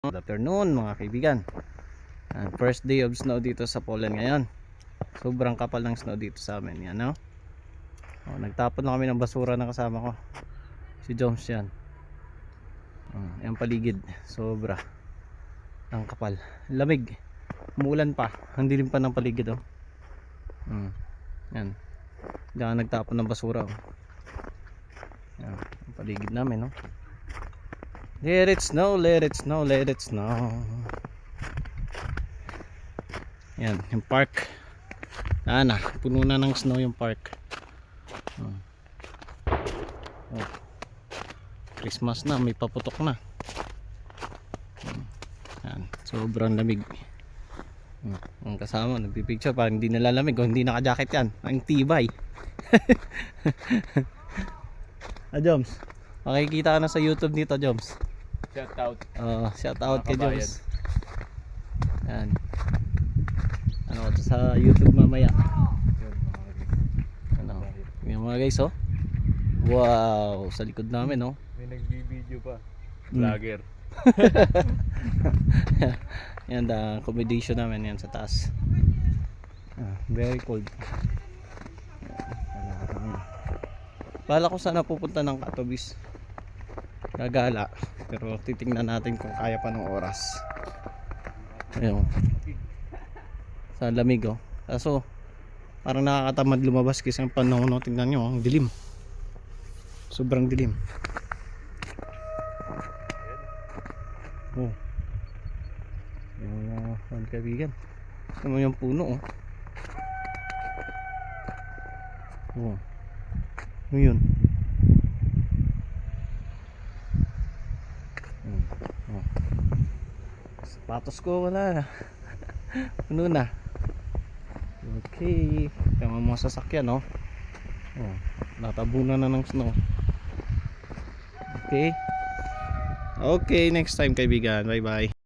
Good afternoon mga kaibigan. First day of snow dito sa Poland ngayon. Sobrang kapal ng snow dito sa amin. Yan, no? Nagtapon na kami ng basura na kasama ko. Si Joms yan. Yung paligid. Sobra. Ang kapal. Lamig. Umuulan pa. Ang dilim pa ng paligid. Yan. Diyan nagtapon ng basura. Yan. Ang paligid namin. No? Let it snow, let it snow, let it snow. Yan, yung park. Puno na ng snow yung park. Christmas na, may paputok na. Yan, sobrang lamig. Ang kasama, nagpipicture parang hindi nalalamig. Hindi naka-jacket yan, ang tibay. Joms, makikita ka na sa YouTube nito, Joms. Shout out kay Joms. Yan. Sa YouTube mamaya. Yung mga guys, oh. Wow, sa likod namin, oh. May nagbi-video pa. Vlogger. Yan, the accommodation namin yan sa taas. Very cold. Bala ko sana pupunta ng Katowice. Gagala. Pero titingnan natin kung kaya pa ng oras. Ayun. Sa lamig, oh. Kaso parang nakakatamad lumabas kasi ang panahon, no? Tingnan nyo, ang dilim. Sobrang dilim. Yung mga kaibigan. Ito mo yung puno, oh. Ano yun? Sapatos ko wala. Puno na. Okay. Tama mo sasakyan, no? Natabunan na ng snow. Okay. Okay, next time kaibigan. Bye bye.